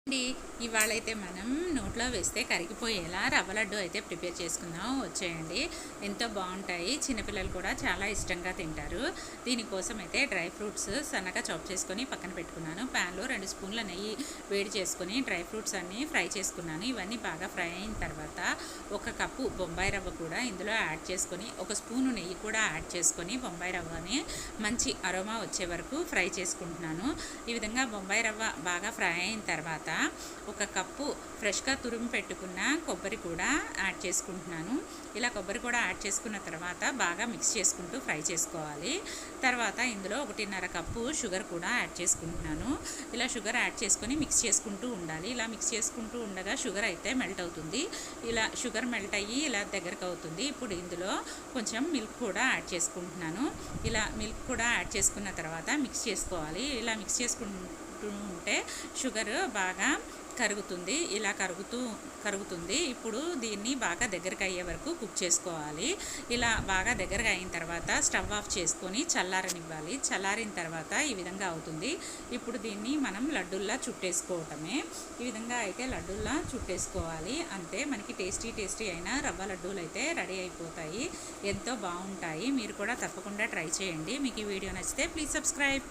అండి ఇవాళైతే మనం నోట్లో వేస్తే కరిగిపోయేలా రవ్వ లడ్డు అయితే ప్రిపేర్ చేసుకుందాం వచ్చేయండి. ఎంతో బాగుంటాయి, చిన్నపిల్లలు కూడా చాలా ఇష్టంగా తింటారు. దీనికోసం అయితే డ్రై ఫ్రూట్స్ సన్నగా చాప్ చేసుకొని పక్కన పెట్టుకున్నాను. ప్యాన్లో 2 స్పూన్ల నెయ్యి వేడి చేసుకొని డ్రై ఫ్రూట్స్ అన్నీ ఫ్రై చేసుకున్నాను. ఇవన్నీ బాగా ఫ్రై అయిన తర్వాత 1 కప్పు బొంబాయి రవ్వ కూడా ఇందులో యాడ్ చేసుకొని, 1 స్పూను నెయ్యి కూడా యాడ్ చేసుకొని బొంబాయి రవ్వని మంచి అరోమా వచ్చే వరకు ఫ్రై చేసుకుంటున్నాను. ఈ విధంగా బొంబాయి రవ్వ బాగా ఫ్రై అయిన తర్వాత 1 కప్పు ఫ్రెష్గా తురిమి పెట్టుకున్న కొబ్బరి కూడా యాడ్ చేసుకుంటున్నాను. ఇలా కొబ్బరి కూడా యాడ్ చేసుకున్న తర్వాత బాగా మిక్స్ చేసుకుంటూ ఫ్రై చేసుకోవాలి. తర్వాత ఇందులో 1.5 కప్పు షుగర్ కూడా యాడ్ చేసుకుంటున్నాను. ఇలా షుగర్ యాడ్ చేసుకొని మిక్స్ చేసుకుంటూ ఉండాలి. ఇలా మిక్స్ చేసుకుంటూ ఉండగా షుగర్ అయితే మెల్ట్ అవుతుంది. ఇలా షుగర్ మెల్ట్ అయ్యి ఇలా దగ్గరకు అవుతుంది. ఇప్పుడు ఇందులో కొంచెం మిల్క్ కూడా యాడ్ చేసుకుంటున్నాను. ఇలా మిల్క్ కూడా యాడ్ చేసుకున్న తర్వాత మిక్స్ చేసుకోవాలి. ఇలా మిక్స్ ఉంటే షుగర్ బాగా కరుగుతుంది. ఇలా కరుగుతుంది. ఇప్పుడు దీన్ని బాగా దగ్గరకు అయ్యే వరకు కుక్ చేసుకోవాలి. ఇలా బాగా దగ్గరగా అయిన తర్వాత స్టవ్ ఆఫ్ చేసుకొని చల్లారనివ్వాలి. చల్లారిన తర్వాత ఈ విధంగా అవుతుంది. ఇప్పుడు దీన్ని మనం లడ్డూల్లా చుట్టేసుకోవటమే. ఈ విధంగా అయితే లడ్డూల్లా చుట్టేసుకోవాలి. అంతే, మనకి టేస్టీ అయిన రవ్వ లడ్డూలు అయితే రెడీ అయిపోతాయి. ఎంతో బాగుంటాయి. మీరు కూడా తప్పకుండా ట్రై చేయండి. మీకు ఈ వీడియో నచ్చితే ప్లీజ్ సబ్స్క్రైబ్.